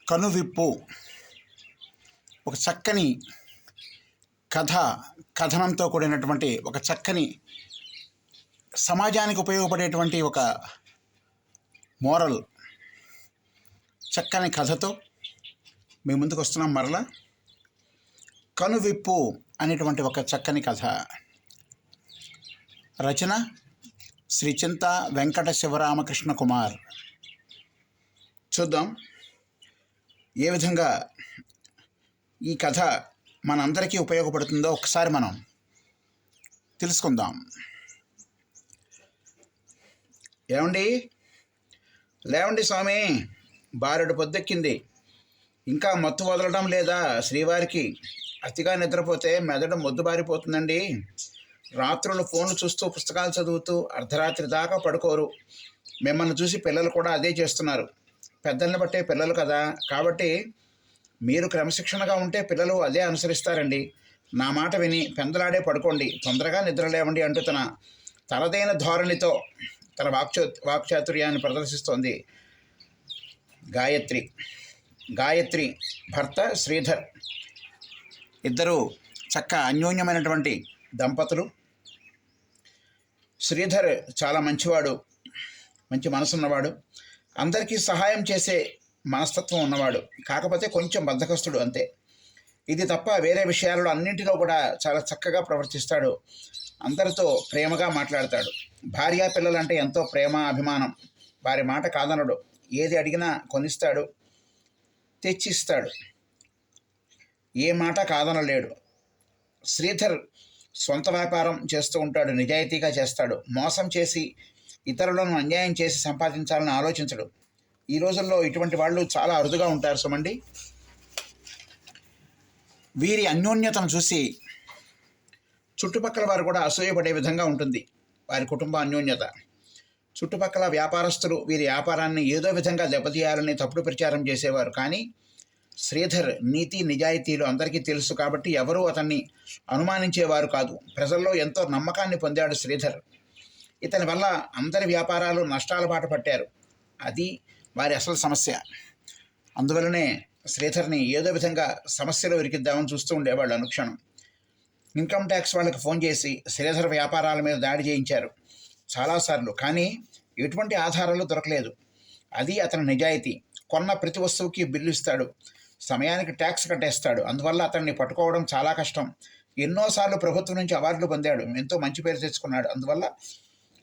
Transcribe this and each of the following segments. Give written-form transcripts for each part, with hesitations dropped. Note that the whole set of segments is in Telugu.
కనువిప్పు ఒక చక్కని కథనంతో కూడినటువంటి ఒక చక్కని సమాజానికి ఉపయోగపడేటువంటి ఒక మోరల్ చక్కని కథతో మీ ముందుకు వస్తున్నాం. మరలా కనువిప్పు అనేటువంటి ఒక చక్కని కథ. రచన శ్రీ చింత వెంకట శివరామకృష్ణ కుమార్. చూద్దాం ఏ విధంగా ఈ కథ మనందరికీ ఉపయోగపడుతుందో ఒకసారి మనం తెలుసుకుందాం. లేవండి స్వామి, బారెడు పొద్దెక్కింది, ఇంకా మత్తు వదలడం లేదా శ్రీవారికి? అతిగా నిద్రపోతే మెదడు మొద్దుబారిపోతుందండి. రాత్రులు ఫోన్లు చూస్తూ పుస్తకాలు చదువుతూ అర్ధరాత్రి దాకా పడుకోరు. మిమ్మల్ని చూసి పిల్లలు కూడా అదే చేస్తున్నారు. పెద్దల్ని బట్టే పిల్లలు కదా, కాబట్టి మీరు క్రమశిక్షణగా ఉంటే పిల్లలు అదే అనుసరిస్తారండి. నా మాట విని పెందలాడే పడుకోండి, తొందరగా నిద్రలేవండి అంటూ తనదైన ధోరణితో తన వాక్చాతుర్యాన్ని ప్రదర్శిస్తోంది గాయత్రి భర్త శ్రీధర్. ఇద్దరు అన్యోన్యమైనటువంటి దంపతులు. శ్రీధర్ చాలా మంచివాడు, మంచి మనసున్నవాడు, అందరికీ సహాయం చేసే మనస్తత్వం ఉన్నవాడు. కాకపోతే కొంచెం బద్ధకస్తుడు అంతే. ఇది తప్ప వేరే విషయాలలో అన్నింటిలో కూడా చాలా చక్కగా ప్రవర్తిస్తాడు. అందరితో ప్రేమగా మాట్లాడతాడు. భార్యా పిల్లలంటే ఎంతో ప్రేమ, అభిమానం. వారి మాట కాదనడు. ఏది అడిగినా కొనిస్తాడు, తెచ్చిస్తాడు. ఏ మాట కాదనలేడు. శ్రీధర్ సొంత వ్యాపారం చేస్తూ ఉంటాడు, నిజాయితీగా చేస్తాడు. మోసం చేసి ఇతరులను అన్యాయం చేసి సంపాదించాలని ఆలోచించడు. ఈ రోజుల్లో ఇటువంటి వాళ్ళు చాలా అరుదుగా ఉంటారు సుమండి. వీరి అన్యోన్యతను చూసి చుట్టుపక్కల వారు కూడా అసూయపడే విధంగా ఉంటుంది వారి కుటుంబ అన్యోన్యత. చుట్టుపక్కల వ్యాపారస్తులు వీరి వ్యాపారాన్ని ఏదో విధంగా దెబ్బతీయాలని తప్పుడు ప్రచారం చేసేవారు. కానీ శ్రీధర్ నీతి నిజాయితీలు అందరికీ తెలుసు కాబట్టి ఎవరూ అతన్ని అనుమానించేవారు కాదు. ప్రజల్లో ఎంతో నమ్మకాన్ని పొందాడు శ్రీధర్. ఇతని వల్ల అందరి వ్యాపారాలు నష్టాల బాట పట్టారు. అది వారి అసలు సమస్య. అందువలనే శ్రీధర్ని ఏదో విధంగా సమస్యలో ఇరికిద్దామని చూస్తూ ఉండేవాళ్ళు అనుక్షణం. ఇన్కమ్ ట్యాక్స్ వాళ్ళకి ఫోన్ చేసి శ్రీధర్ వ్యాపారాల మీద దాడి చేయించారు చాలాసార్లు. కానీ ఎటువంటి ఆధారాలు దొరకలేదు. అది అతని నిజాయితీ. కొన్న ప్రతి వస్తువుకి బిల్లు ఇస్తాడు, సమయానికి ట్యాక్స్ కట్టేస్తాడు. అందువల్ల అతన్ని పట్టుకోవడం చాలా కష్టం. ఎన్నోసార్లు ప్రభుత్వం నుంచి అవార్డులు పొందాడు, ఎంతో మంచి పేరు తెచ్చుకున్నాడు. అందువల్ల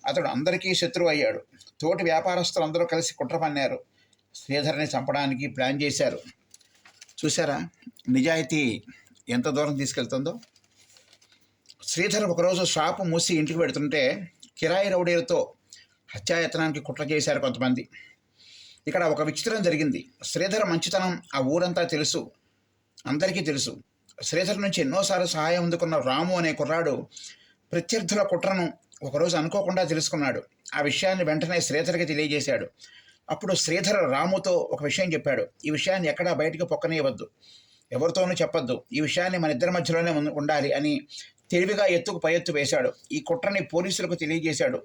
అతడు అందరికీ శత్రువు అయ్యాడు. తోటి వ్యాపారస్తులు అందరూ కలిసి కుట్ర పన్నారు, శ్రీధర్ని చంపడానికి ప్లాన్ చేశారు. చూసారా నిజాయితీ ఎంత దూరం తీసుకెళ్తుందో. శ్రీధర్ ఒకరోజు షాపు మూసి ఇంటికి పెడుతుంటే కిరాయి రౌడీలతో హత్యాయత్నానికి కుట్ర చేశారు కొంతమంది. ఇక్కడ ఒక విచిత్రం జరిగింది. శ్రీధర్ మంచితనం ఆ ఊరంతా తెలుసు, అందరికీ తెలుసు. శ్రీధర్ నుంచి ఎన్నోసార్లు సహాయం అందుకున్న రాము అనే కుర్రాడు ప్రత్యర్థుల కుట్రను ఒకరోజు అనుకోకుండా తెలుసుకున్నాడు. ఆ విషయాన్ని వెంటనే శ్రీధర్కి తెలియజేశాడు. అప్పుడు శ్రీధర్ రాముతో ఒక విషయం చెప్పాడు. ఈ విషయాన్ని ఎక్కడా బయటికి పొక్కనీయవద్దు, ఎవరితోనూ చెప్పొద్దు, ఈ విషయాన్ని మన ఇద్దరి మధ్యలోనే ఉండాలి అని తెలివిగా ఎత్తుకు పై ఎత్తు వేశాడు. ఈ కుట్రని పోలీసులకు తెలియజేశాడు.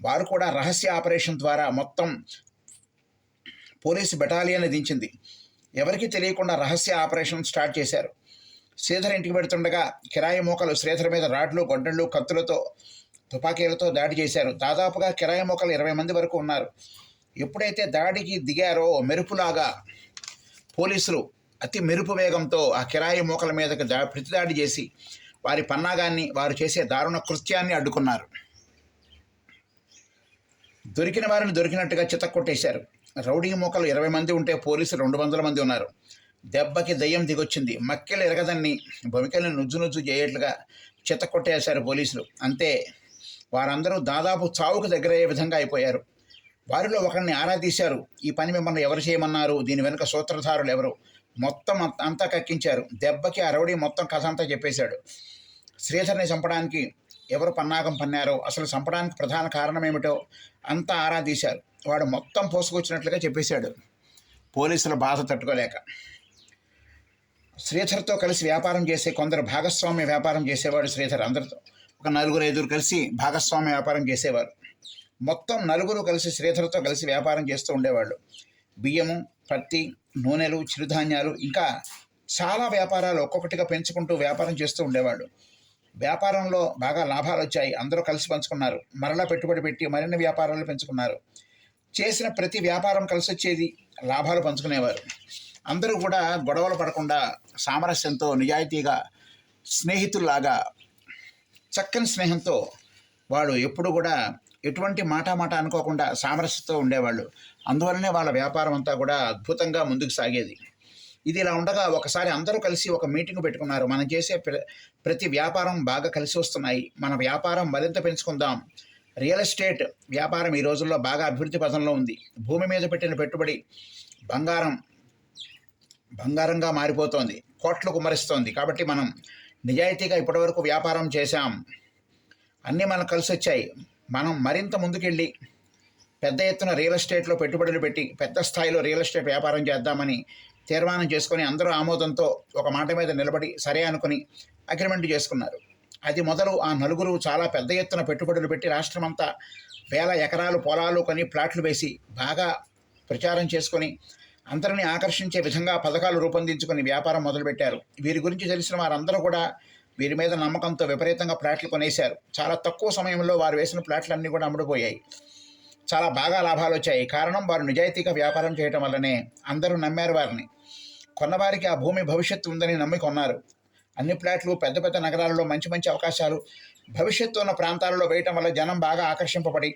వారు కూడా రహస్య ఆపరేషన్ ద్వారా మొత్తం పోలీసు బెటాలియన్ దించింది. ఎవరికీ తెలియకుండా రహస్య ఆపరేషన్ స్టార్ట్ చేశారు. శ్రీధర్ ఇంటికి పెడుతుండగా కిరాయి మోకలు శ్రీధర్ మీద రాడ్లు, గొడ్డళ్ళు, కత్తులతో, తుపాకీలతో దాడి చేశారు. దాదాపుగా కిరాయి మోకలు 20 మంది వరకు ఉన్నారు. ఎప్పుడైతే దాడికి దిగారో మెరుపులాగా పోలీసులు అతి మెరుపు వేగంతో ఆ కిరాయి మోకల మీదకి ప్రతిదాడి చేసి వారి పన్నాగాన్ని, వారు చేసే దారుణ కృత్యాన్ని అడ్డుకున్నారు. దొరికిన వారిని దొరికినట్టుగా చితక్కొట్టేశారు. రౌడీ మోకలు 20 మంది ఉంటే పోలీసులు 200 మంది ఉన్నారు. దెబ్బకి దయ్యం దిగొచ్చింది. మక్కెలు ఎరగదన్ని బొమికల్ని నుజ్జు చేయట్లుగా చితక్కొట్టేశారు పోలీసులు. అంతే, వారందరూ దాదాపు చావుకు దగ్గరయ్యే విధంగా అయిపోయారు. వారిలో ఒకరిని ఆరా తీశారు. ఈ పని మిమ్మల్ని ఎవరు చేయమన్నారు, దీని వెనుక సూత్రధారులు ఎవరు, మొత్తం అంతా కక్కించారు. దెబ్బకి ఆ రౌడీ మొత్తం కథ అంతా చెప్పేశాడు. శ్రీధర్ని చంపడానికి ఎవరు పన్నాగం పన్నారో, అసలు చంపడానికి ప్రధాన కారణం ఏమిటో అంతా ఆరా తీశారు. వాడు మొత్తం పోసుకొచ్చినట్లుగా చెప్పేశాడు. పోలీసుల బాధ తట్టుకోలేక శ్రీధర్తో కలిసి వ్యాపారం చేసే కొందరు భాగస్వామ్య వ్యాపారం చేసేవాడు శ్రీధర్. అందరితో ఒక 4-5 కలిసి భాగస్వామ్య వ్యాపారం చేసేవారు. మొత్తం 4 కలిసి శ్రీధర్తో కలిసి వ్యాపారం చేస్తూ ఉండేవాళ్ళు. బియ్యము, పత్తి, నూనెలు, చిరుధాన్యాలు, ఇంకా చాలా వ్యాపారాలు ఒక్కొక్కటిగా పెంచుకుంటూ వ్యాపారం చేస్తూ ఉండేవాళ్ళు. వ్యాపారంలో బాగా లాభాలు వచ్చాయి. అందరూ కలిసి పంచుకున్నారు. మరలా పెట్టుబడి పెట్టి మరిన్ని వ్యాపారాలు పెంచుకున్నారు. చేసిన ప్రతి వ్యాపారం కలిసి వచ్చేది, లాభాలు పంచుకునేవారు. అందరూ కూడా గొడవలు పడకుండా సామరస్యంతో, నిజాయితీగా, స్నేహితుల్లాగా, చక్కని స్నేహంతో వాళ్ళు ఎప్పుడు కూడా ఎటువంటి మాట అనుకోకుండా సామరస్యంతో ఉండేవాళ్ళు. అందువల్లనే వాళ్ళ వ్యాపారం అంతా కూడా అద్భుతంగా ముందుకు సాగేది. ఇది ఇలా ఉండగా ఒకసారి అందరూ కలిసి ఒక మీటింగ్ పెట్టుకున్నారు. మనం చేసే ప్రతి వ్యాపారం బాగా కలిసి వస్తున్నాయి, మన వ్యాపారం మరింత పెంచుకుందాం. రియల్ ఎస్టేట్ వ్యాపారం ఈ రోజుల్లో బాగా అభివృద్ధి పథంలో ఉంది. భూమి మీద పెట్టిన పెట్టుబడి బంగారంగా మారిపోతోంది, కోట్లు కుమ్మరిస్తోంది. కాబట్టి మనం నిజాయితీగా ఇప్పటివరకు వ్యాపారం చేశాం, అన్నీ మనకు కలిసి వచ్చాయి. మనం మరింత ముందుకెళ్ళి పెద్ద ఎత్తున రియల్ ఎస్టేట్లో పెట్టుబడులు పెట్టి పెద్ద స్థాయిలో రియల్ ఎస్టేట్ వ్యాపారం చేద్దామని తీర్మానం చేసుకొని అందరూ ఆమోదంతో ఒక మాట మీద నిలబడి సరే అనుకుని అగ్రిమెంట్ చేసుకున్నారు. అది మొదలు ఆ నలుగురు చాలా పెద్ద ఎత్తున పెట్టుబడులు పెట్టి రాష్ట్రమంతా వేల ఎకరాలు పొలాలు కొని ప్లాట్లు వేసి బాగా ప్రచారం చేసుకొని అందరినీ ఆకర్షించే విధంగా పథకాలు రూపొందించుకొని వ్యాపారం మొదలుపెట్టారు. వీరి గురించి తెలిసిన వారందరూ కూడా వీరి మీద నమ్మకంతో విపరీతంగా ప్లాట్లు కొనేశారు. చాలా తక్కువ సమయంలో వారు వేసిన ప్లాట్లన్నీ కూడా అమ్ముడుపోయాయి. చాలా బాగా లాభాలు వచ్చాయి. కారణం వారు నిజాయితీగా వ్యాపారం చేయటం వల్లనే. అందరూ నమ్మారు వారిని. కొన్నవారికి ఆ భూమి భవిష్యత్తు ఉందని నమ్మి కొన్నారు. అన్ని ప్లాట్లు పెద్ద పెద్ద నగరాలలో మంచి మంచి అవకాశాలు భవిష్యత్తు ఉన్న ప్రాంతాలలో వేయటం వల్ల జనం బాగా ఆకర్షింపబడి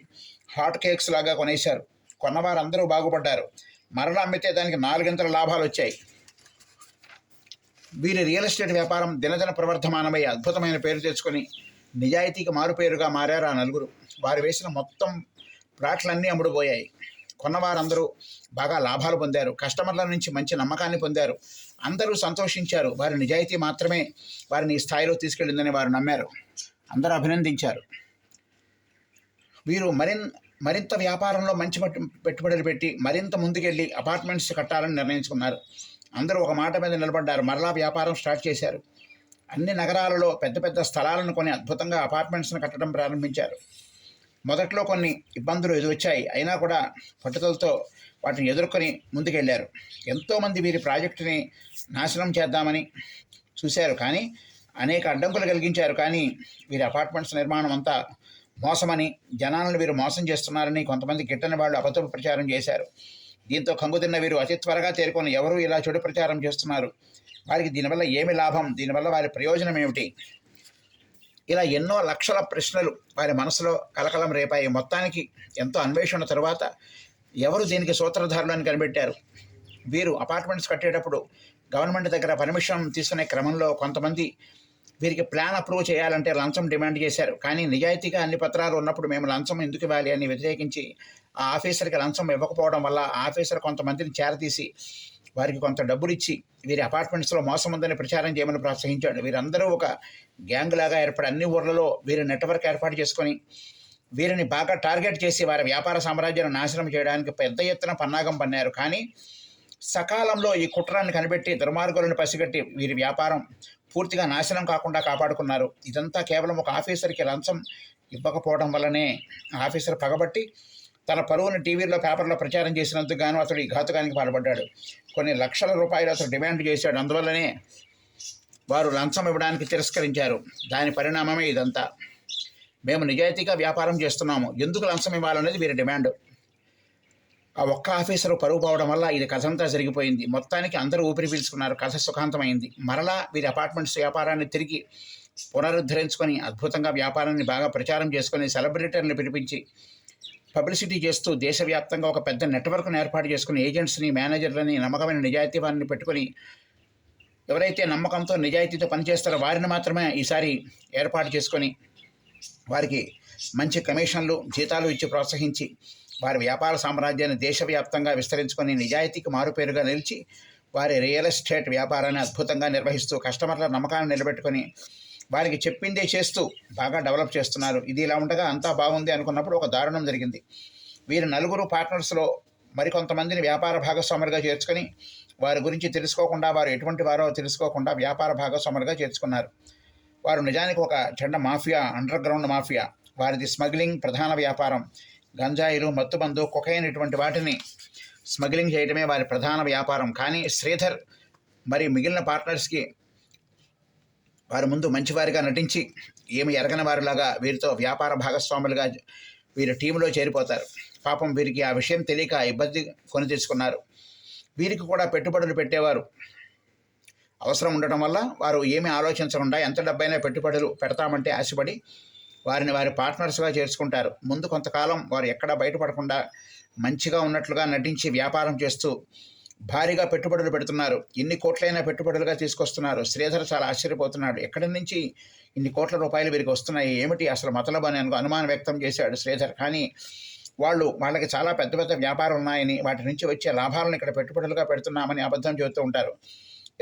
హాట్ కేక్స్ లాగా కొనేశారు. కొన్నవారందరూ బాగుపడ్డారు. మరలా అమ్మితే దానికి 4 లాభాలు వచ్చాయి. వీరి రియల్ ఎస్టేట్ వ్యాపారం దినదిన ప్రవర్ధమానమై అద్భుతమైన పేరు తెచ్చుకొని నిజాయితీకి మారుపేరుగా మారారు ఆ నలుగురు. వారు వేసిన మొత్తం ప్లాట్లన్నీ అమ్ముడుపోయాయి. కొన్నవారందరూ బాగా లాభాలు పొందారు. కస్టమర్ల నుంచి మంచి నమ్మకాన్ని పొందారు. అందరూ సంతోషించారు. వారి నిజాయితీ మాత్రమే వారిని ఈ స్థాయిలో తీసుకెళ్ళిందని వారు నమ్మారు. అందరూ అభినందించారు. వీరు మరింత వ్యాపారంలో మంచి పెట్టుబడులు పెట్టి మరింత ముందుకెళ్ళి అపార్ట్మెంట్స్ కట్టాలని నిర్ణయించుకున్నారు. అందరూ ఒక మాట మీద నిలబడ్డారు. మరలా వ్యాపారం స్టార్ట్ చేశారు. అన్ని నగరాలలో పెద్ద పెద్ద స్థలాలను కొని అద్భుతంగా అపార్ట్మెంట్స్ను కట్టడం ప్రారంభించారు. మొదట్లో కొన్ని ఇబ్బందులు ఎదురొచ్చాయి. అయినా కూడా పట్టుదలతో వాటిని ఎదుర్కొని ముందుకెళ్లారు. ఎంతోమంది వీరి ప్రాజెక్టుని నాశనం చేద్దామని చూశారు, కానీ అనేక అడ్డంకులు కలిగించారు. కానీ వీరి అపార్ట్మెంట్స్ నిర్మాణం అంతా మోసమని, జనాలను వీరు మోసం చేస్తున్నారని కొంతమంది గిట్టని వాళ్ళు అబద్ధపు ప్రచారం చేశారు. దీంతో కంగుతిన్న వీరు అతి త్వరగా తేరుకొని ఎవరు ఇలా చెడు ప్రచారం చేస్తున్నారు, వారికి దీనివల్ల ఏమి లాభం, దీనివల్ల వారి ప్రయోజనం ఏమిటి, ఇలా ఎన్నో లక్షల ప్రశ్నలు వారి మనసులో కలకలం రేపాయి. మొత్తానికి ఎంతో అన్వేషణ తరువాత ఎవరు దీనికి సూత్రధారులు అని కనిపెట్టారు. వీరు అపార్ట్మెంట్స్ కట్టేటప్పుడు గవర్నమెంట్ దగ్గర పర్మిషన్ తీసుకునే క్రమంలో కొంతమంది వీరికి ప్లాన్ అప్రూవ్ చేయాలంటే లంచం డిమాండ్ చేశారు. కానీ నిజాయితీగా అన్ని పత్రాలు ఉన్నప్పుడు మేము లంచం ఎందుకు ఇవ్వాలి అని వ్యతిరేకించి ఆ ఆఫీసర్కి లంచం ఇవ్వకపోవడం వల్ల ఆఫీసర్ కొంతమందిని చేరతీసి వారికి కొంత డబ్బులు ఇచ్చి వీరి అపార్ట్మెంట్స్లో మోసం ఉందని ప్రచారం చేయమని ప్రోత్సహించాడు. వీరందరూ ఒక గ్యాంగ్ లాగా ఏర్పడి అన్ని ఊర్లలో వీరి నెట్వర్క్ ఏర్పాటు చేసుకొని వీరిని బాగా టార్గెట్ చేసి వారి వ్యాపార సామ్రాజ్యాన్ని నాశనం చేయడానికి పెద్ద ఎత్తున పన్నాగం పన్నారు. కానీ సకాలంలో ఈ కుట్రాన్ని కనిపెట్టి దుర్మార్గులను పసిగట్టి వీరి వ్యాపారం పూర్తిగా నాశనం కాకుండా కాపాడుకున్నారు. ఇదంతా కేవలం ఒక ఆఫీసర్కి లంచం ఇవ్వకపోవడం వల్లనే. ఆఫీసర్ పగబట్టి తన పరువును టీవీలో పేపర్లో ప్రచారం చేసినందుకు గాను అతడు ఈ ఘాతుకానికి పాల్పడ్డాడు. కొన్ని లక్షల రూపాయలు అతడు డిమాండ్ చేశాడు. అందువల్లనే వారు లంచం ఇవ్వడానికి తిరస్కరించారు. దాని పరిణామమే ఇదంతా. మేము నిజాయితీగా వ్యాపారం చేస్తున్నాము, ఎందుకు లంచం ఇవ్వాలనేది వీరి డిమాండ్. ఆ ఒక్క ఆఫీసరు పరువు పోవడం వల్ల ఇది కథంతా జరిగిపోయింది. మొత్తానికి అందరూ ఊపిరి పీల్చుకున్నారు. కథ సుఖాంతమైంది. మరలా వీరి అపార్ట్మెంట్స్ వ్యాపారాన్ని తిరిగి పునరుద్ధరించుకొని అద్భుతంగా వ్యాపారాన్ని బాగా ప్రచారం చేసుకొని సెలబ్రిటీలను పిలిపించి పబ్లిసిటీ చేస్తూ దేశవ్యాప్తంగా ఒక పెద్ద నెట్వర్క్ను ఏర్పాటు చేసుకుని ఏజెంట్స్ని, మేనేజర్లని, నమ్మకమైన నిజాయితీ వారిని పెట్టుకొని ఎవరైతే నమ్మకంతో నిజాయితీతో పనిచేస్తారో వారిని మాత్రమే ఈసారి ఏర్పాటు చేసుకొని వారికి మంచి కమిషన్లు, జీతాలు ఇచ్చి ప్రోత్సహించి వారి వ్యాపార సామ్రాజ్యాన్ని దేశవ్యాప్తంగా విస్తరించుకొని నిజాయితీకి మారుపేరుగా నిలిచి వారి రియల్ ఎస్టేట్ వ్యాపారాన్ని అద్భుతంగా నిర్వహిస్తూ కస్టమర్ల నమ్మకాన్ని నిలబెట్టుకొని వారికి చెప్పిందే చేస్తూ బాగా డెవలప్ చేస్తున్నారు. ఇది ఇలా ఉండగా అంతా బాగుంది అనుకున్నప్పుడు ఒక దారుణం జరిగింది. వీరు నలుగురు పార్ట్నర్స్లో మరికొంతమందిని వ్యాపార భాగస్వాములుగా చేర్చుకొని వారి గురించి తెలుసుకోకుండా, వారు ఎటువంటి వారో తెలుసుకోకుండా వ్యాపార భాగస్వాములుగా చేర్చుకున్నారు. వారు నిజానికి ఒక చెడ్డ మాఫియా, అండర్ గ్రౌండ్ మాఫియా. వారిది స్మగ్లింగ్ ప్రధాన వ్యాపారం. గంజాయిలు, మత్తుబందు, కొకైన్ ఇటువంటి వాటిని స్మగ్లింగ్ చేయడమే వారి ప్రధాన వ్యాపారం. కానీ శ్రీధర్ మరి మిగిలిన పార్ట్నర్స్కి వారి ముందు మంచివారిగా నటించి ఏమి ఎరగని వారిలాగా వీరితో వ్యాపార భాగస్వాములుగా వీరి టీంలో చేరిపోతారు. పాపం వీరికి ఆ విషయం తెలియక ఇబ్బంది కొని తెచ్చుకున్నారు. వీరికి కూడా పెట్టుబడులు పెట్టేవారు అవసరం ఉండటం వల్ల వారు ఏమీ ఆలోచించకుండా ఎంత డబ్బైనా పెట్టుబడులు పెడతామంటే ఆశపడి వారిని వారి పార్ట్నర్స్గా చేర్చుకుంటారు. ముందు కొంతకాలం వారు ఎక్కడా బయటపడకుండా మంచిగా ఉన్నట్లుగా నటించి వ్యాపారం చేస్తూ భారీగా పెట్టుబడులు పెడుతున్నారు. ఇన్ని కోట్లైనా పెట్టుబడులుగా తీసుకొస్తున్నారు. శ్రీధర్ చాలా ఆశ్చర్యపోతున్నాడు. ఎక్కడి నుంచి ఇన్ని కోట్ల రూపాయలు వీరికి వస్తున్నాయి, ఏమిటి అసలు మతలబు అని అనుమానం వ్యక్తం చేశాడు శ్రీధర్. కానీ వాళ్ళకి చాలా పెద్ద పెద్ద వ్యాపారం ఉన్నాయని, వాటి నుంచి వచ్చే లాభాలను ఇక్కడ పెట్టుబడులుగా పెడుతున్నామని అబద్ధం చెబుతూ ఉంటారు.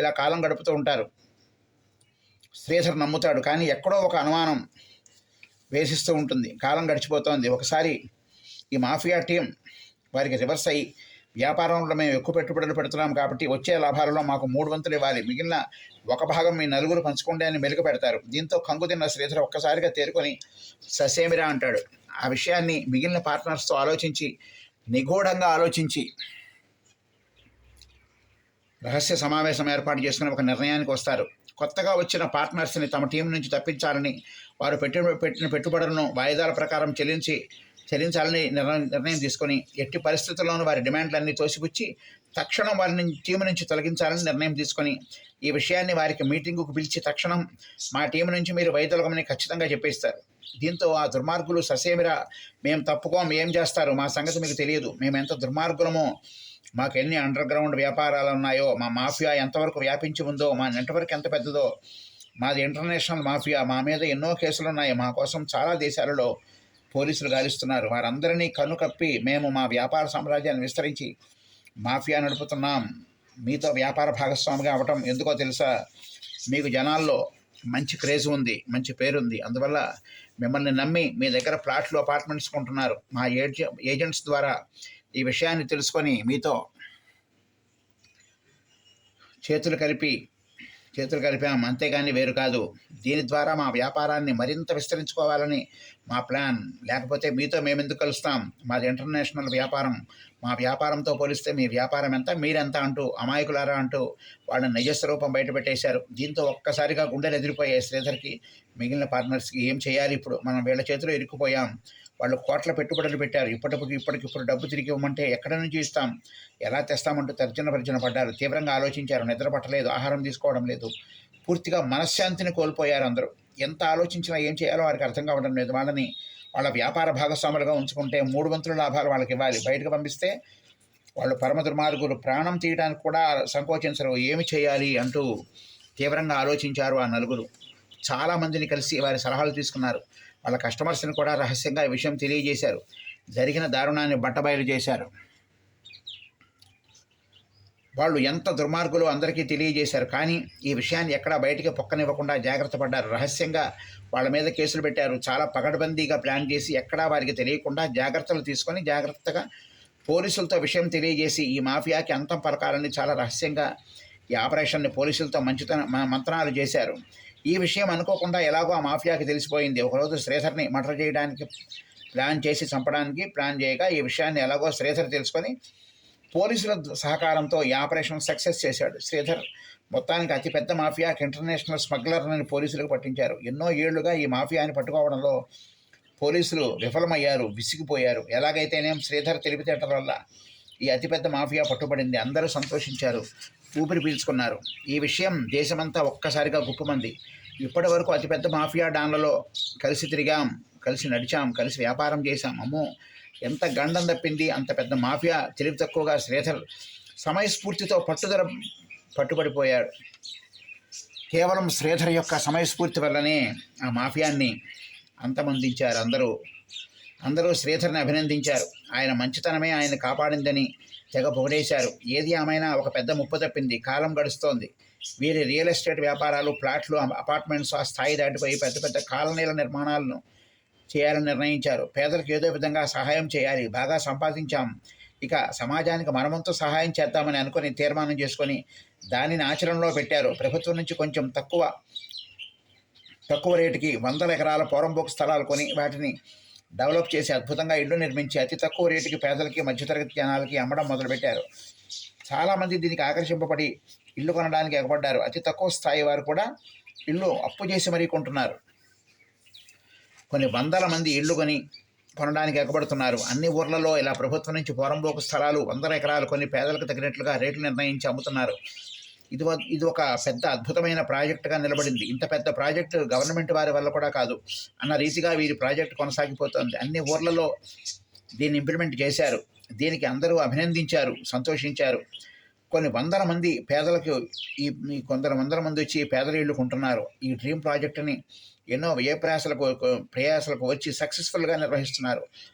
ఇలా కాలం గడుపుతూ ఉంటారు. శ్రీధర్ నమ్ముతాడు, కానీ ఎక్కడో ఒక అనుమానం వేసిస్తూ ఉంటుంది. కాలం గడిచిపోతోంది. ఒకసారి ఈ మాఫియా టీం వారికి రివర్స్ అయ్యి, వ్యాపారంలో మేము ఎక్కువ పెట్టుబడులు పెడుతున్నాం కాబట్టి వచ్చే లాభాలలో మాకు 3 వంతులు ఇవ్వాలి, మిగిలిన ఒక భాగం మీ నలుగురు పంచుకోండి అని మెలుగు పెడతారు. దీంతో కంగుతిన్న శ్రీధర్ ఒక్కసారిగా తేరుకొని ససేమిరా అంటాడు. ఆ విషయాన్ని మిగిలిన పార్ట్నర్స్తో ఆలోచించి నిగూఢంగా ఆలోచించి రహస్య సమావేశం ఏర్పాటు చేసుకుని ఒక నిర్ణయానికి వస్తారు. కొత్తగా వచ్చిన పార్ట్నర్స్ని తమ టీం నుంచి తప్పించాలని, వారు పెట్టిన పెట్టుబడులను వాయిదాల ప్రకారం చెల్లించాలని నిర్ణయం తీసుకొని ఎట్టి పరిస్థితుల్లోనూ వారి డిమాండ్లన్నీ తోసిపుచ్చి తక్షణం వారిని టీము నుంచి తొలగించాలని నిర్ణయం తీసుకొని ఈ విషయాన్ని వారికి మీటింగుకు పిలిచి తక్షణం మా టీం నుంచి మీరు వైదొలగమని ఖచ్చితంగా చెప్పేస్తారు. దీంతో ఆ దుర్మార్గులు ససేమిరా మేము తప్పుకోం, ఏం చేస్తారు, మా సంగతి మీకు తెలియదు, మేము ఎంత దుర్మార్గులమో, మాకు ఎన్ని అండర్ గ్రౌండ్ వ్యాపారాలు ఉన్నాయో, మా మాఫియా ఎంతవరకు వ్యాపించి ఉందో, మా నెట్వర్క్ ఎంత పెద్దదో, మాది ఇంటర్నేషనల్ మాఫియా, మా మీద ఎన్నో కేసులు ఉన్నాయి, మా కోసం చాలా దేశాలలో పోలీసులు గాలిస్తున్నారు, వారందరినీ కన్నుకప్పి మేము మా వ్యాపార సామ్రాజ్యాన్ని విస్తరించి మాఫియా నడుపుతున్నాం. మీతో వ్యాపార భాగస్వామిగా అవ్వటం ఎందుకో తెలుసా, మీకు జనాల్లో మంచి క్రేజ్ ఉంది, మంచి పేరుంది, అందువల్ల మిమ్మల్ని నమ్మి మీ దగ్గర ప్లాట్లు అపార్ట్మెంట్స్ కొంటున్నారు. మా ఏజెంట్స్ ద్వారా ఈ విషయాన్ని తెలుసుకొని మీతో చేతులు కలిపాం, అంతేగాని వేరు కాదు. దీని ద్వారా మా వ్యాపారాన్ని మరింత విస్తరించుకోవాలని మా ప్లాన్. లేకపోతే మీతో మేమెందుకు కలుస్తాం, మాది ఇంటర్నేషనల్ వ్యాపారం, మా వ్యాపారంతో పోలిస్తే మీ వ్యాపారం ఎంత, మీరెంత అంటూ అమాయకులారా అంటూ వాళ్ళ నిజస్వరూపం బయటపెట్టేశారు. దీంతో ఒక్కసారిగా గుండెలు ఎదిరిపోయాయి శ్రీధర్కి, మిగిలిన పార్ట్నర్స్కి. ఏం చేయాలి ఇప్పుడు, మనం వీళ్ళ చేతిలో ఇరుక్కుపోయాం. వాళ్ళు కోట్ల పెట్టుబడులు పెట్టారు, ఇప్పటికిప్పుడు డబ్బు తిరిగి ఇవ్వమంటే ఎక్కడి నుంచి ఇస్తాం, ఎలా తెస్తామంటూ తర్జన పడ్డారు. తీవ్రంగా ఆలోచించారు. నిద్ర పట్టలేదు, ఆహారం తీసుకోవడం లేదు, పూర్తిగా మనశ్శాంతిని కోల్పోయారు అందరూ. ఎంత ఆలోచించినా ఏం చేయాలో వారికి అర్థం కావడం లేదు. వాళ్ళ వ్యాపార భాగస్వాములుగా ఉంచుకుంటే 3 వంతుల లాభాలు వాళ్ళకి ఇవ్వాలి, బయటకు పంపిస్తే వాళ్ళు పరమ దుర్మార్గులు, ప్రాణం తీయడానికి కూడా సంకోచించరు. ఏమి చేయాలి అంటూ తీవ్రంగా ఆలోచించారు ఆ నలుగురు. చాలామందిని కలిసి వారి సలహాలు తీసుకున్నారు. వాళ్ళ కస్టమర్స్ని కూడా రహస్యంగా ఈ విషయం తెలియజేశారు. జరిగిన దారుణాన్ని బట్టబయలు చేశారు. వాళ్ళు ఎంత దుర్మార్గులు అందరికీ తెలియజేశారు. కానీ ఈ విషయాన్ని ఎక్కడా బయటికి పొక్కనివ్వకుండా జాగ్రత్త పడ్డారు. రహస్యంగా వాళ్ళ మీద కేసులు పెట్టారు. చాలా పకడ్బందీగా ప్లాన్ చేసి ఎక్కడా వారికి తెలియకుండా జాగ్రత్తలు తీసుకొని జాగ్రత్తగా పోలీసులతో విషయం తెలియజేసి ఈ మాఫియాకి అంతం పలకాలని చాలా రహస్యంగా ఈ ఆపరేషన్ని పోలీసులతో మంత్రాలు చేశారు. ఈ విషయం అనుకోకుండా ఎలాగో ఆ మాఫియాకి తెలిసిపోయింది. ఒకరోజు శ్రీధర్ని మర్డర్ చేయడానికి ప్లాన్ చేసి చంపడానికి ప్లాన్ చేయగా ఈ విషయాన్ని ఎలాగో శ్రీధర్ తెలుసుకొని పోలీసుల సహకారంతో ఈ ఆపరేషన్ సక్సెస్ చేశాడు. శ్రీధర్ మొత్తానికి అతిపెద్ద మాఫియాకి ఇంటర్నేషనల్ స్మగ్లర్ని పోలీసులకు పట్టించారు. ఎన్నో ఏళ్లుగా ఈ మాఫియాని పట్టుకోవడంలో పోలీసులు విఫలమయ్యారు, విసిగిపోయారు. ఎలాగైతేనేం శ్రీధర్ తెలివితేటల వల్ల ఈ అతిపెద్ద మాఫియా పట్టుబడింది. అందరూ సంతోషించారు, ఊపిరి పీల్చుకున్నారు. ఈ విషయం దేశమంతా ఒక్కసారిగా గుప్పుమంది. ఇప్పటి వరకు అతిపెద్ద మాఫియా డాన్లలో కలిసి తిరిగాం, కలిసి నడిచాం, కలిసి వ్యాపారం చేశాం. అమ్మో ఎంత గండం తప్పింది, అంత పెద్ద మాఫియా తెలివి తక్కువగా శ్రీధర్ సమయస్ఫూర్తితో పట్టుబడిపోయాడు. కేవలం శ్రీధర్ యొక్క సమయస్ఫూర్తి వల్లనే ఆ మాఫియాన్ని అంతమొందించారు. అందరూ శ్రీధర్ని అభినందించారు. ఆయన మంచితనమే ఆయన కాపాడిందని తెగ పొగిడేశారు. ఏది ఏమైనా ఒక పెద్ద ముప్పు తప్పింది. కాలం గడుస్తోంది. వీరి రియల్ ఎస్టేట్ వ్యాపారాలు, ప్లాట్లు, అపార్ట్మెంట్స్ ఆ స్థాయి దాటిపోయి పెద్ద పెద్ద కాలనీల నిర్మాణాలను చేయాలని నిర్ణయించారు. పేదలకు ఏదో విధంగా సహాయం చేయాలి, బాగా సంపాదించాం, ఇక సమాజానికి మనమంతా సహాయం చేద్దామని అనుకుని తీర్మానం చేసుకొని దానిని ఆచరణలో పెట్టారు. ప్రభుత్వం నుంచి కొంచెం తక్కువ రేటుకి 100 ఎకరాల పోరంబోకు స్థలాలు కొని వాటిని డెవలప్ చేసి అద్భుతంగా ఇళ్ళు నిర్మించి అతి తక్కువ రేటుకి పేదలకి మధ్యతరగతి జనాలకి అమ్మడం మొదలుపెట్టారు. చాలామంది దీనికి ఆకర్షింపబడి ఇల్లు కొనడానికి ఎగబడ్డారు. అతి తక్కువ స్థాయి వారు కూడా ఇల్లు అప్పు చేసి మరీ కొంటున్నారు. కొన్ని వందల మంది ఇళ్ళు కొనడానికి ఎగబడుతున్నారు. అన్ని ఊర్లలో ఇలా ప్రభుత్వం నుంచి పోరంబోకు స్థలాలు 100 ఎకరాలు కొన్ని పేదలకు తగినట్లుగా రేట్లు నిర్ణయించి అమ్ముతున్నారు. ఇది ఒక పెద్ద అద్భుతమైన ప్రాజెక్టుగా నిలబడింది. ఇంత పెద్ద ప్రాజెక్టు గవర్నమెంట్ వారి వల్ల కూడా కాదు అన్న రీతిగా వీరి ప్రాజెక్టు కొనసాగిపోతుంది. అన్ని ఊర్లలో దీన్ని ఇంప్లిమెంట్ చేశారు. దీనికి అందరూ అభినందించారు, సంతోషించారు. కొన్ని వందల మంది పేదలకు ఈ వందల మంది వచ్చి పేదల ఇళ్ళు కొంటున్నారు. ఈ డ్రీమ్ ప్రాజెక్టుని ఎన్నో ప్రయాసాలకు వచ్చి సక్సెస్ఫుల్గా నిర్వహిస్తున్నారు.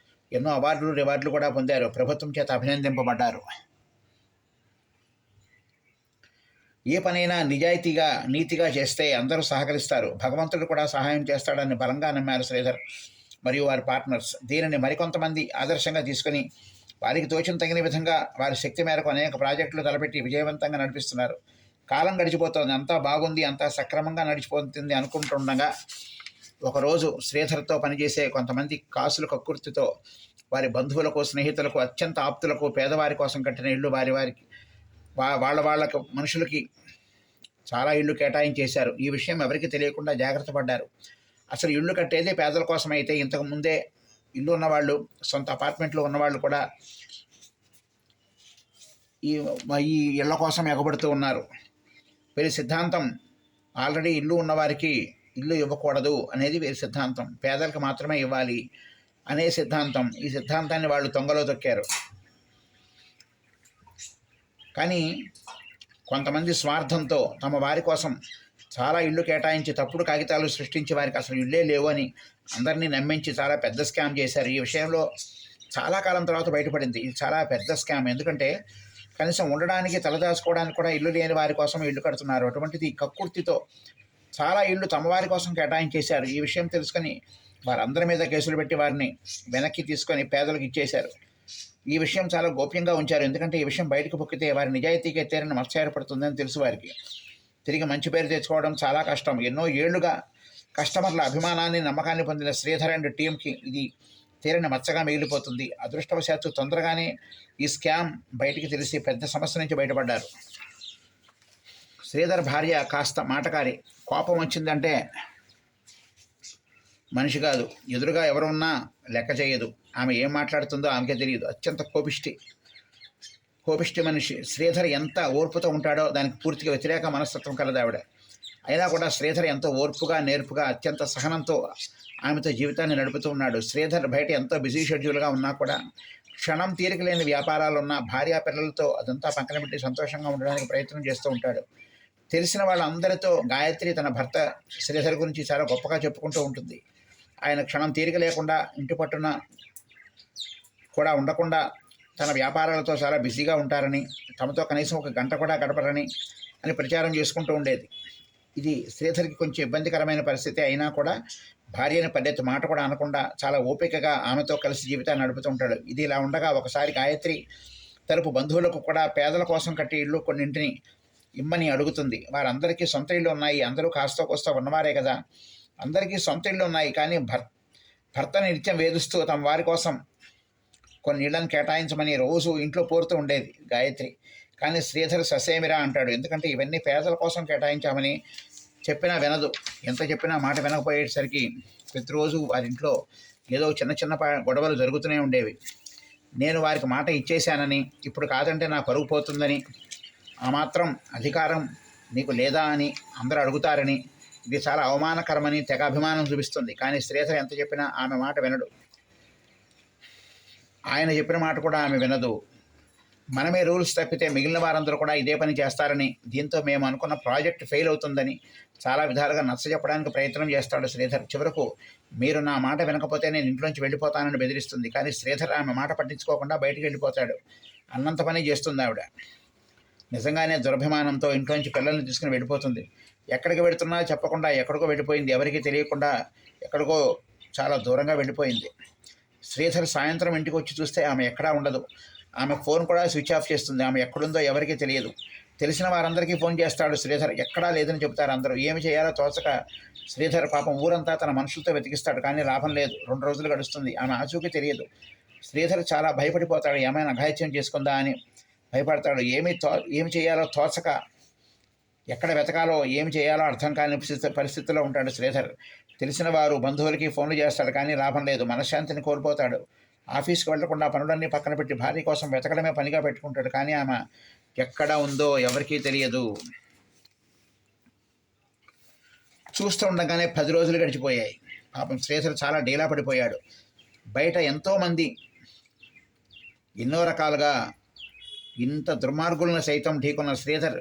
ఎన్నో రివార్డులు కూడా పొందారు. ప్రభుత్వం చేత అభినందింపబడ్డారు. ఏ పనైనా నిజాయితీగా నీతిగా చేస్తే అందరూ సహకరిస్తారు. భగవంతుడు కూడా సహాయం చేస్తాడని బలంగా నమ్మారు శ్రీధర్ మరియు వారి పార్ట్నర్స్. దీనిని మరికొంతమంది ఆదర్శంగా తీసుకుని వారికి తోచిన తగిన విధంగా వారి శక్తి మేరకు అనేక ప్రాజెక్టులు తలపెట్టి విజయవంతంగా నడిపిస్తున్నారు. కాలం గడిచిపోతుంది, అంతా బాగుంది, అంతా సక్రమంగా నడిచిపోతుంది అనుకుంటుండగా ఒకరోజు శ్రీధర్తో పనిచేసే కొంతమంది కాసుల కక్కుర్తితో వారి బంధువులకు, స్నేహితులకు, అత్యంత ఆప్తులకు పేదవారి కోసం కట్టిన ఇళ్ళు వారికి వాళ్ళకు మనుషులకి చాలా ఇళ్ళు కేటాయించేశారు. ఈ విషయం ఎవరికి తెలియకుండా జాగ్రత్త పడ్డారు. అసలు ఇళ్ళు కట్టేదే పేదల కోసం అయితే ఇంతకు ముందే ఇల్లు ఉన్నవాళ్ళు, సొంత అపార్ట్మెంట్లో ఉన్నవాళ్ళు కూడా ఈ ఇళ్ల కోసం ఎగబడుతూ ఉన్నారు. వీరి సిద్ధాంతం ఆల్రెడీ ఇల్లు ఉన్నవారికి ఇల్లు ఇవ్వకూడదు అనేది వీరి సిద్ధాంతం. పేదలకు మాత్రమే ఇవ్వాలి అనే సిద్ధాంతం. ఈ సిద్ధాంతాన్ని వాళ్ళు తొంగలో తొక్కారు. కానీ కొంతమంది స్వార్థంతో తమ వారి కోసం చాలా ఇళ్ళు కేటాయించి తప్పుడు కాగితాలు సృష్టించి వారికి అసలు ఇళ్ళే లేవు అని అందరినీ నమ్మించి చాలా పెద్ద స్కామ్ చేశారు. ఈ విషయంలో చాలా కాలం తర్వాత బయటపడింది. ఇది చాలా పెద్ద స్కామ్. ఎందుకంటే కనీసం ఉండడానికి, తలదాచుకోవడానికి కూడా ఇల్లు లేని వారి కోసం ఇల్లు కడుతున్నారు. అటువంటిది కక్కుర్తితో చాలా ఇళ్ళు తమ వారి కోసం కేటాయించేశారు. ఈ విషయం తెలుసుకొని వారందరి మీద కేసులు పెట్టి వారిని వెనక్కి తీసుకొని పేదలకు ఇచ్చేశారు. ఈ విషయం చాలా గోప్యంగా ఉంచారు. ఎందుకంటే ఈ విషయం బయటకు పొక్కితే వారి నిజాయితీకి ఎత్తేరని మచ్చ ఏర్పడుతుందని తెలుసు వారికి. తిరిగి మంచి పేరు తెచ్చుకోవడం చాలా కష్టం. ఎన్నో ఏళ్లుగా కస్టమర్ల అభిమానాన్ని, నమ్మకాన్ని పొందిన శ్రీధర్ అండ్ టీంకి ఇది తీరని మచ్చగా మిగిలిపోతుంది. అదృష్టవశాత్తు తొందరగానే ఈ స్కామ్ బయటికి తెలిసి పెద్ద సమస్య నుంచి బయటపడ్డారు. శ్రీధర్ భార్య కాస్త మాటకారి. కోపం వచ్చిందంటే మనిషి కాదు, ఎదురుగా ఎవరున్నా లెక్క చేయదు. ఆమె ఏం మాట్లాడుతుందో ఆమెకే తెలియదు. అత్యంత కోపిష్టి మనిషి. శ్రీధర్ ఎంత ఓర్పుతో ఉంటాడో దానికి పూర్తిగా వ్యతిరేక మనస్తత్వం కలదావిడ. అయినా కూడా శ్రీధర్ ఎంతో ఓర్పుగా, నేర్పుగా, అత్యంత సహనంతో ఆమెతో జీవితాన్ని నడుపుతూ ఉన్నాడు. శ్రీధర్ బయట ఎంతో బిజీ షెడ్యూల్గా ఉన్నా కూడా క్షణం తీరిక లేని వ్యాపారాలున్న భార్యా పిల్లలతో అదంతా పక్కన పెట్టి సంతోషంగా ఉండడానికి ప్రయత్నం చేస్తూ ఉంటాడు. తెలిసిన వాళ్ళందరితో గాయత్రి తన భర్త శ్రీధర్ గురించి చాలా గొప్పగా చెప్పుకుంటూ ఉంటుంది. ఆయన క్షణం తీరిక లేకుండా ఇంటి పట్టున కూడా ఉండకుండా తన వ్యాపారాలతో చాలా బిజీగా ఉంటారని, తమతో కనీసం ఒక గంట కూడా గడపరని అని ప్రచారం చేసుకుంటూ ఉండేది. ఇది శ్రీధర్కి కొంచెం ఇబ్బందికరమైన పరిస్థితి అయినా కూడా భార్యని పద్దెత్తి మాట కూడా అనకుండా చాలా ఓపికగా ఆమెతో కలిసి జీవితాన్ని నడుపుతూ ఉంటాడు. ఇది ఇలా ఉండగా ఒకసారి గాయత్రి తరపు బంధువులకు కూడా పేదల కోసం కట్టి ఇళ్ళు కొన్నింటిని ఇమ్మని అడుగుతుంది. వారందరికీ సొంత ఇళ్ళు ఉన్నాయి. అందరూ కాస్త కోస్తా ఉన్నవారే కదా. అందరికీ సొంత ఇళ్ళు ఉన్నాయి. కానీ భర్తని నిత్యం వేధిస్తూ తమ వారి కోసం కొన్ని ఇళ్లను కేటాయించమని రోజు ఇంట్లో పోరుతూ ఉండేది గాయత్రి. కానీ శ్రీధర్ ససేమిరా అంటాడు. ఎందుకంటే ఇవన్నీ పేదల కోసం కేటాయించామని చెప్పినా వినదు. ఎంత చెప్పినా మాట వినకపోయేసరికి ప్రతిరోజు వారింట్లో ఏదో చిన్న గొడవలు జరుగుతూనే ఉండేవి. నేను వారికి మాట ఇచ్చేశానని, ఇప్పుడు కాదంటే నా పరుగు పోతుందని, ఆ మాత్రం అధికారం నీకు లేదా అని అందరూ అడుగుతారని, ఇది చాలా అవమానకరమని తెగ అభిమానం చూపిస్తుంది. కానీ శ్రీధర్ ఎంత చెప్పినా ఆమె మాట వినడు. ఆయన చెప్పిన మాట కూడా ఆమె వినదు. మనమే రూల్స్ తప్పితే మిగిలిన వారందరూ కూడా ఇదే పని చేస్తారని, దీంతో మేము అనుకున్న ప్రాజెక్ట్ ఫెయిల్ అవుతుందని చాలా విధాలుగా నచ్చజెప్పడానికి ప్రయత్నం చేస్తాడు శ్రీధర్. చివరకు మీరు నా మాట వినకపోతే నేను ఇంట్లోంచి వెళ్ళిపోతానని బెదిరిస్తుంది. కానీ శ్రీధర్ ఆమె మాట పట్టించుకోకుండా బయటికి వెళ్ళిపోతాడు. అన్నంత పని చేస్తుంది ఆవిడ. నిజంగానే దురభిమానంతో ఇంట్లోంచి పిల్లల్ని తీసుకుని వెళ్ళిపోతుంది. ఎక్కడికి వెళుతున్నా చెప్పకుండా ఎక్కడికో వెళ్ళిపోయింది. ఎవరికీ తెలియకుండా ఎక్కడికో చాలా దూరంగా వెళ్ళిపోయింది. శ్రీధర్ సాయంత్రం ఇంటికి వచ్చి చూస్తే ఆమె ఎక్కడా ఉండదు. ఆమె ఫోన్ కూడా స్విచ్ ఆఫ్ చేస్తుంది. ఆమె ఎక్కడుందో ఎవరికీ తెలియదు. తెలిసిన వారందరికీ ఫోన్ చేస్తాడు శ్రీధర్. ఎక్కడా లేదని చెబుతారు అందరూ. ఏమి చేయాలో తోచక శ్రీధర్ పాపం ఊరంతా తన మనుషులతో వెతికిస్తాడు. కానీ లాభం లేదు. 2 రోజులు గడుస్తుంది. ఆమె ఆచూకీ తెలియదు. శ్రీధర్ చాలా భయపడిపోతాడు. ఏమైనా అఘాయిత్యం చేసుకుందా అని భయపడతాడు. ఏమి చేయాలో తోచక, ఎక్కడ వెతకాలో ఏమి చేయాలో అర్థం కాని పరిస్థితిలో ఉంటాడు శ్రీధర్. తెలిసిన వారు బంధువులకి ఫోన్లు చేస్తాడు. కానీ లాభం లేదు. మనశ్శాంతిని కోల్పోతాడు. ఆఫీస్కి వెళ్లకుండా పనులన్నీ పక్కన పెట్టి భార్య కోసం వెతకడమే పనిగా పెట్టుకుంటాడు. కానీ ఆమె ఎక్కడ ఉందో ఎవరికీ తెలియదు. చూస్తూ ఉండగానే 10 రోజులు గడిచిపోయాయి. పాపం శ్రీధర్ చాలా డీలా పడిపోయాడు. బయట ఎంతోమంది ఎన్నో రకాలుగా ఇంత దుర్మార్గులను సైతం ఢీకొన్న శ్రీధర్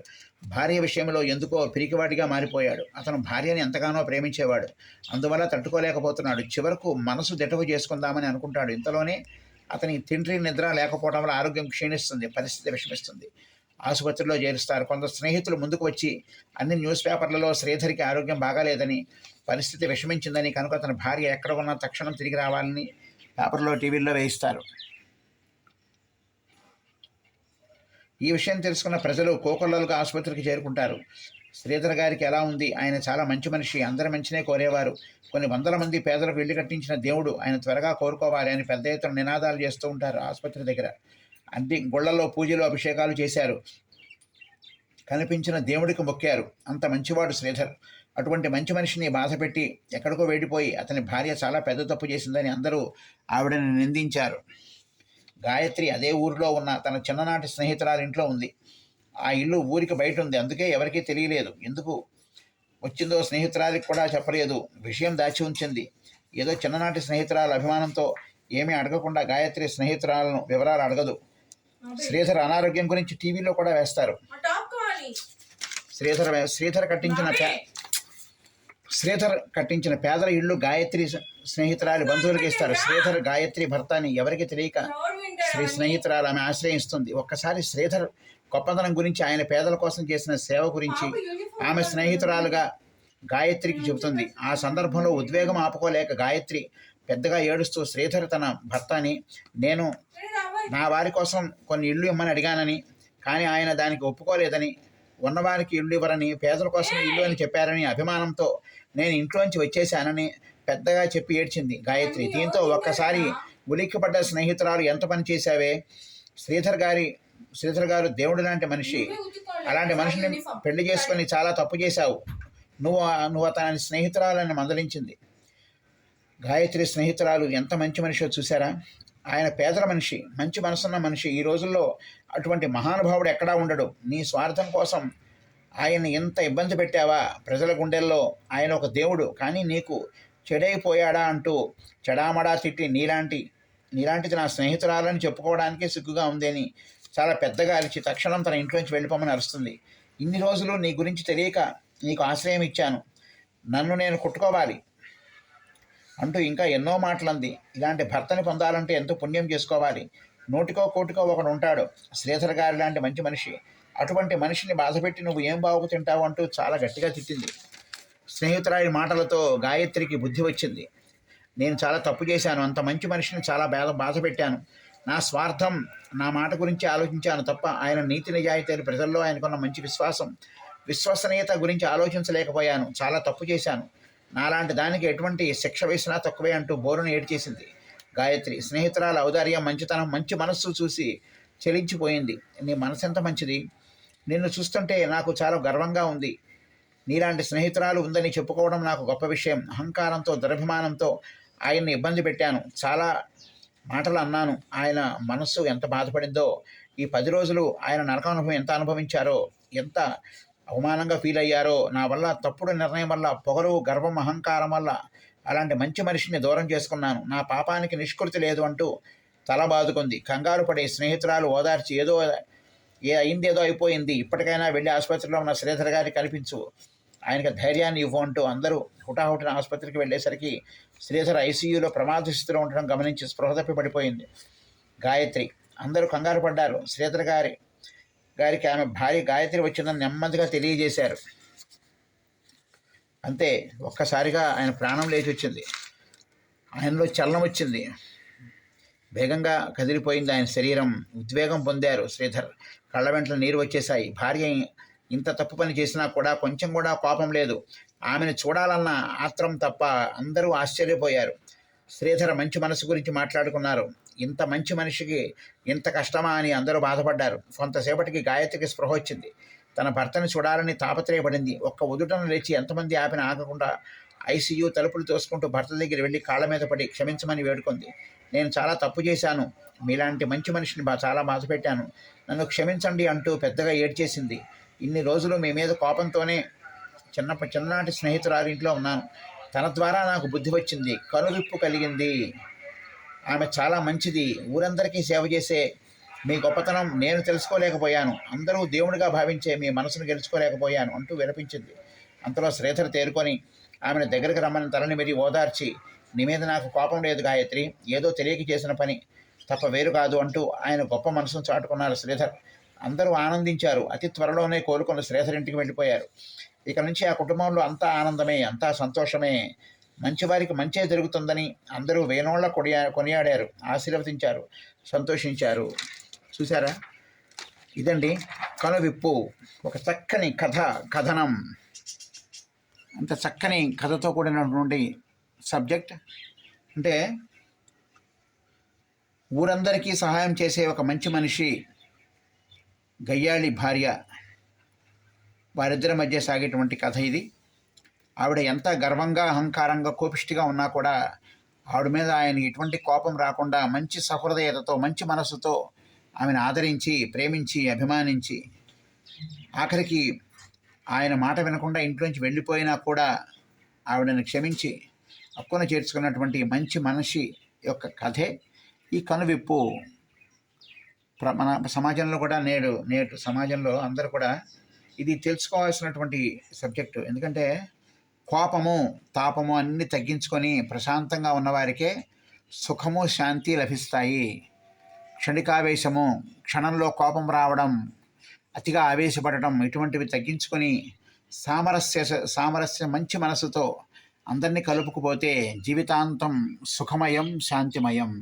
భార్య విషయంలో ఎందుకో పిరికివాడిగా మారిపోయాడు. అతను భార్యని ఎంతగానో ప్రేమించేవాడు. అందువల్ల తట్టుకోలేకపోతున్నాడు. చివరకు మనసు దిటవు చేసుకుందామని అనుకుంటాడు. ఇంతలోనే అతని తిండి నిద్ర లేకపోవడం వల్ల ఆరోగ్యం క్షీణిస్తుంది. పరిస్థితి విషమిస్తుంది. ఆసుపత్రిలో చేరుస్తారు. కొందరు స్నేహితులు ముందుకు వచ్చి అన్ని న్యూస్ పేపర్లలో శ్రీధర్కి ఆరోగ్యం బాగాలేదని, పరిస్థితి విషమించిందని, కనుక అతని భార్య ఎక్కడ ఉన్నా తక్షణం తిరిగి రావాలని పేపర్లో టీవీల్లో వేయిస్తారు. ఈ విషయం తెలుసుకున్న ప్రజలు కోకొల్లలుగా ఆసుపత్రికి చేరుకుంటారు. శ్రీధర్ గారికి ఎలా ఉంది? ఆయన చాలా మంచి మనిషి. అందరి మంచినే కోరేవారు. కొన్ని వందల మంది పేదలకు ఇల్లు కట్టించిన దేవుడు ఆయన త్వరగా కోరుకోవాలి అని పెద్ద ఎత్తున నినాదాలు చేస్తూ ఉంటారు ఆసుపత్రి దగ్గర. అన్ని గుళ్లలో పూజలు, అభిషేకాలు చేశారు. కనిపించిన దేవుడికి మొక్కారు. అంత మంచివాడు శ్రీధర్. అటువంటి మంచి మనిషిని బాధపెట్టి ఎక్కడికో వెళ్ళిపోయి అతని భార్య చాలా పెద్ద తప్పు చేసిందని అందరూ ఆవిడని నిందించారు. గాయత్రి అదే ఊరిలో ఉన్న తన చిన్ననాటి స్నేహితురాలి ఇంట్లో ఉంది. ఆ ఇల్లు ఊరికి బయట ఉంది. అందుకే ఎవరికీ తెలియలేదు. ఎందుకు వచ్చిందో స్నేహితురాలికి కూడా చెప్పలేదు. విషయం దాచి ఉంచింది. ఏదో చిన్ననాటి స్నేహితురాల అభిమానంతో ఏమీ అడగకుండా గాయత్రి స్నేహితురాలను వివరాలు అడగదు. శ్రీధర్ అనారోగ్యం గురించి టీవీలో కూడా వేస్తారు. శ్రీధర్ కట్టించిన పేదల ఇళ్ళు గాయత్రి స్నేహితురాలి బంధువులకి ఇస్తారు. శ్రీధర్ గాయత్రి భర్త అని ఎవరికి తెలియక స్నేహితురాలు ఆమె ఆశ్రయిస్తుంది. ఒక్కసారి శ్రీధర్ గొప్పతనం గురించి, ఆయన పేదల కోసం చేసిన సేవ గురించి ఆమె స్నేహితురాలుగా గాయత్రికి చెబుతుంది. ఆ సందర్భంలో ఉద్వేగం ఆపుకోలేక గాయత్రి పెద్దగా ఏడుస్తూ శ్రీధర్ తన భర్తని, నేను నా వారి కోసం కొన్ని ఇళ్ళు ఇమ్మని అడిగానని, కానీ ఆయన దానికి ఒప్పుకోలేదని, ఉన్నవారికి ఇల్లు ఇవ్వరని, పేదల కోసం ఇల్లు అని చెప్పారని అభిమానంతో నేను ఇంట్లోంచి వచ్చేసానని పెద్దగా చెప్పి ఏడ్చింది గాయత్రి. దీంతో ఒక్కసారి ఉలిక్కిపడ్డ స్నేహితురాలు, ఎంత పని చేశావే, శ్రీధర్ గారు దేవుడు లాంటి మనిషి, అలాంటి మనిషిని పెళ్లి చేసుకొని చాలా తప్పు చేశావు, నువ్వు అతని స్నేహితురాలని మందలించింది. గాయత్రి స్నేహితురాలు ఎంత మంచి మనిషో చూసారా? ఆయన పేదల మనిషి, మంచి మనసున్న మనిషి. ఈ రోజుల్లో అటువంటి మహానుభావుడు ఎక్కడా ఉండడు. నీ స్వార్థం కోసం ఆయన్ని ఎంత ఇబ్బంది పెట్టావా? ప్రజల గుండెల్లో ఆయన ఒక దేవుడు, కానీ నీకు చెడైపోయాడా అంటూ చెడామడా తిట్టి నీలాంటిది నా స్నేహితురాలని చెప్పుకోవడానికే సిగ్గుగా ఉందని చాలా పెద్దగా అరిచి తక్షణం తన ఇంట్లోంచి వెళ్ళిపోమని అరుస్తుంది. ఇన్ని రోజులు నీ గురించి తెలియక నీకు ఆశ్రయం ఇచ్చాను, నన్ను నేను కుట్టుకోవాలి అంటూ ఇంకా ఎన్నో మాటలంది. ఇలాంటి భర్తని పొందాలంటే ఎంతో పుణ్యం చేసుకోవాలి. నోటికో కోటికో ఒకడు ఉంటాడు శ్రీధర్ గారి లాంటి మంచి మనిషి. అటువంటి మనిషిని బాధపెట్టి నువ్వు ఏం బాగు తింటావు అంటూ చాలా గట్టిగా తిట్టింది. స్నేహితురాలి మాటలతో గాయత్రికి బుద్ధి వచ్చింది. నేను చాలా తప్పు చేశాను, అంత మంచి మనిషిని చాలా బాధ పెట్టాను. నా స్వార్థం, నా మాట గురించి ఆలోచించాను తప్ప ఆయన నీతి నిజాయితీలు, ప్రజల్లో ఆయనకున్న మంచి విశ్వసనీయత గురించి ఆలోచించలేకపోయాను. చాలా తప్పు చేశాను. నాలాంటి దానికి ఎటువంటి శిక్ష వేసినా తక్కువే అంటూ బోరును ఏడ్చేసింది గాయత్రి. స్నేహితురాల ఔదార్యం, మంచితనం, మంచి మనస్సు చూసి చెలించిపోయింది. నీ మనసు ఎంత మంచిది, నిన్ను చూస్తుంటే నాకు చాలా గర్వంగా ఉంది. నీలాంటి స్నేహితురాలు ఉందని చెప్పుకోవడం నాకు గొప్ప విషయం. అహంకారంతో, దురభిమానంతో ఆయన్ని ఇబ్బంది పెట్టాను, చాలా మాటలు అన్నాను. ఆయన మనస్సు ఎంత బాధపడిందో, ఈ 10 రోజులు ఆయన నరకానుభవం ఎంత అనుభవించారో, ఎంత అవమానంగా ఫీల్ అయ్యారో, నా వల్ల తప్పుడు నిర్ణయం వల్ల, పొగరు, గర్వం, అహంకారం వల్ల అలాంటి మంచి మనిషిని దూరం చేసుకున్నాను. నా పాపానికి నిష్కృతి లేదు అంటూ తల బాదుకుంది. కంగారు పడి స్నేహితురాలు ఓదార్చి, అయిందేదో అయిపోయింది, ఇప్పటికైనా వెళ్ళి ఆసుపత్రిలో ఉన్న శ్రీధర్ గారికి కనిపించు, ఆయనకి ధైర్యాన్ని ఇవ్వు అంటూ అందరూ హుటాహుటిన ఆసుపత్రికి వెళ్ళేసరికి శ్రీధర్ ఐసీయూలో ప్రమాద స్థితిలో ఉండడం గమనించి స్పృహ తప్పి పడిపోయింది గాయత్రి. అందరూ కంగారు పడ్డారు. శ్రీధర్ గారికి ఆమె భార్య గాయత్రి వచ్చిందని నెమ్మదిగా తెలియజేశారు. అంతే, ఒక్కసారిగా ఆయన ప్రాణం లేచి వచ్చింది. ఆయనలో చలనం వచ్చింది. వేగంగా కదిలిపోయింది ఆయన శరీరం. ఉద్వేగం పొందారు శ్రీధర్. కళ్ళ వెంటల నీరు వచ్చేశాయి. భార్య ఇంత తప్పు పని చేసినా కూడా కొంచెం కూడా కోపం లేదు. ఆమెను చూడాలన్న ఆత్రం తప్ప. అందరూ ఆశ్చర్యపోయారు. శ్రీధర్ మంచి మనసు గురించి మాట్లాడుకున్నారు. ఇంత మంచి మనిషికి ఇంత కష్టమా అని అందరూ బాధపడ్డారు. కొంతసేపటికి గాయత్రికి స్పృహ వచ్చింది. తన భర్తను చూడాలని తాపత్రయపడింది. ఒక్క ఉదుటను లేచి ఎంతమంది ఆపిన ఆగకుండా ఐసీయూ తలుపులు తోసుకుంటూ భర్త దగ్గర వెళ్ళి కాళ్ళ మీద పడి క్షమించమని వేడుకుంది. నేను చాలా తప్పు చేశాను. మీలాంటి మంచి మనిషిని చాలా బాధ పెట్టాను. నన్ను క్షమించండి అంటూ పెద్దగా ఏడ్చేసింది. ఇన్ని రోజులు మీ మీద కోపంతోనే చిన్ననాటి స్నేహితురాలింట్లో ఉన్నాను. తన ద్వారా నాకు బుద్ధి వచ్చింది, కనువిప్పు కలిగింది. ఆమె చాలా మంచిది. ఊరందరికీ సేవ చేసే మీ గొప్పతనం నేను తెలుసుకోలేకపోయాను. అందరూ దేవుడిగా భావించే మీ మనసును గెలుచుకోలేకపోయాను అంటూ విలపించింది. అంతలో శ్రీధర్ తేరుకొని ఆమెను దగ్గరికి రమ్మని తలని మెరి ఓదార్చి, నీ మీద నాకు కోపం లేదు గాయత్రి, ఏదో తెలియక చేసిన పని తప్ప వేరు కాదు అంటూ ఆయన గొప్ప మనసును చాటుకున్నారు శ్రీధర్. అందరూ ఆనందించారు. అతి త్వరలోనే కోలుకున్న శ్రీధర్ ఇంటికి వెళ్ళిపోయారు. ఇక నుంచి ఆ కుటుంబంలో అంతా ఆనందమే, అంతా సంతోషమే. మంచివారికి మంచే జరుగుతుందని అందరూ వేనోళ్ల కొనియాడారు, ఆశీర్వదించారు, సంతోషించారు. చూసారా? ఇదండి కనువిప్పు. ఒక చక్కని కథనం. అంత చక్కని కథతో కూడినటువంటి సబ్జెక్ట్. అంటే ఊరందరికీ సహాయం చేసే ఒక మంచి మనిషి, గయ్యాళి భార్య, వారిద్దరి మధ్య సాగేటువంటి కథ ఇది. ఆవిడ ఎంత గర్వంగా, అహంకారంగా, కోపిష్టిగా ఉన్నా కూడా ఆవిడ మీద ఆయన ఎటువంటి కోపం రాకుండా మంచి సహృదయతతో, మంచి మనసుతో ఆమెను ఆదరించి, ప్రేమించి, అభిమానించి, ఆఖరికి ఆయన మాట వినకుండా ఇంట్లోంచి వెళ్ళిపోయినా కూడా ఆవిడని క్షమించి హక్కున చేర్చుకున్నటువంటి మంచి మనిషి యొక్క కథే ఈ కనువిప్పు. మన సమాజంలో కూడా నేడు సమాజంలో అందరూ కూడా ఇది తెలుసుకోవాల్సినటువంటి సబ్జెక్టు. ఎందుకంటే కోపము, తాపము అన్నీ తగ్గించుకొని ప్రశాంతంగా ఉన్నవారికే సుఖము, శాంతి లభిస్తాయి. క్షణికావేశము, క్షణంలో కోపం రావడం, అతిగా ఆవేశపడటం, ఇటువంటివి తగ్గించుకొని సామరస్య మంచి మనసుతో అందరినీ కలుపుకుపోతే జీవితాంతం సుఖమయం, శాంతిమయం.